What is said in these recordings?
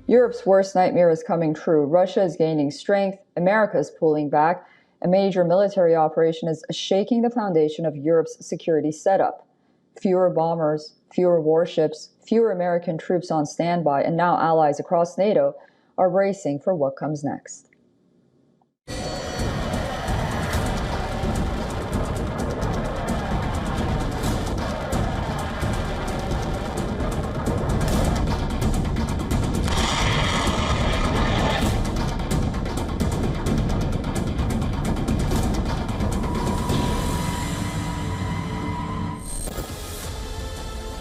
Europe's worst nightmare is coming true. Russia is gaining strength, America is pulling back. A major military operation is shaking the foundation of Europe's security setup. Fewer bombers, fewer warships, fewer American troops on standby, and now allies across NATO are bracing for what comes next.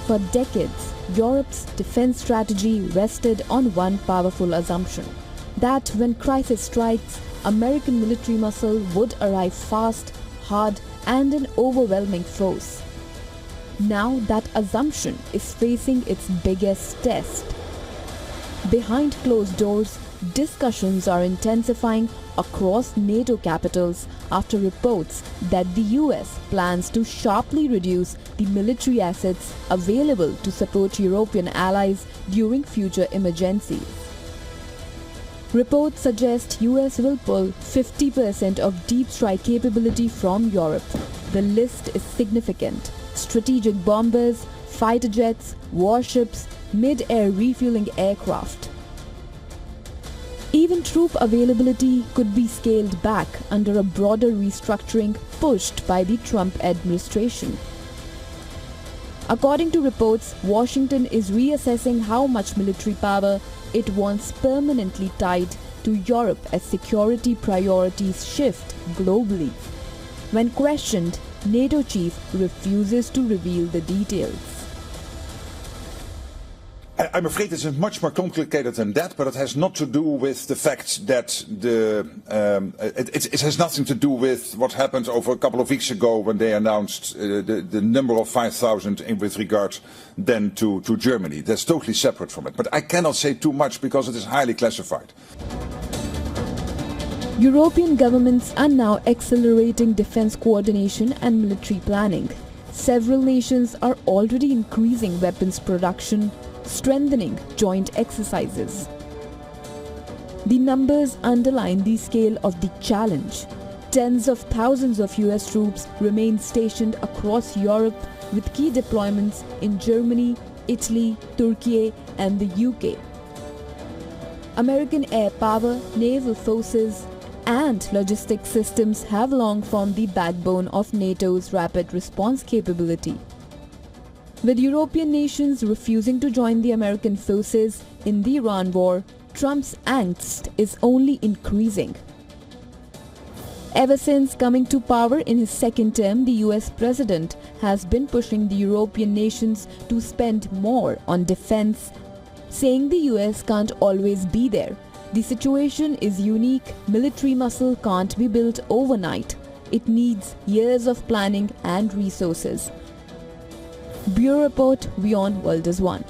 For decades, Europe's defense strategy rested on one powerful assumption: that when crisis strikes, American military muscle would arrive fast, hard, and in overwhelming force. Now that assumption is facing its biggest test. Behind closed doors, discussions are intensifying across NATO capitals after reports that the US plans to sharply reduce the military assets available to support European allies during future emergencies. Reports suggest US will pull 50% of deep strike capability from Europe. The list is significant: strategic bombers, fighter jets, warships, mid-air refueling aircraft. Even troop availability could be scaled back under a broader restructuring pushed by the Trump administration. According to reports, Washington is reassessing how much military power it wants permanently tied to Europe as security priorities shift globally. When questioned, NATO chief refuses to reveal the details. I'm afraid it's much more complicated than that, but it has not to do with the fact that it has nothing to do with what happened over a couple of weeks ago when they announced the number of 5,000 with regard then to Germany. That's totally separate from it. But I cannot say too much because it is highly classified. European governments are now accelerating defense coordination and military planning. Several nations are already increasing weapons production, strengthening joint exercises. The numbers underline the scale of the challenge. Tens of thousands of US troops remain stationed across Europe, with key deployments in Germany, Italy, Turkey, and the UK. American air power, naval forces, and logistics systems have long formed the backbone of NATO's rapid response capability. With European nations refusing to join the American forces in the Iran war, Trump's angst is only increasing. Ever since coming to power in his second term, the US president has been pushing the European nations to spend more on defense, saying the US can't always be there. The situation is unique. Military muscle can't be built overnight. It needs years of planning and resources. Bureau Report, WION World is One.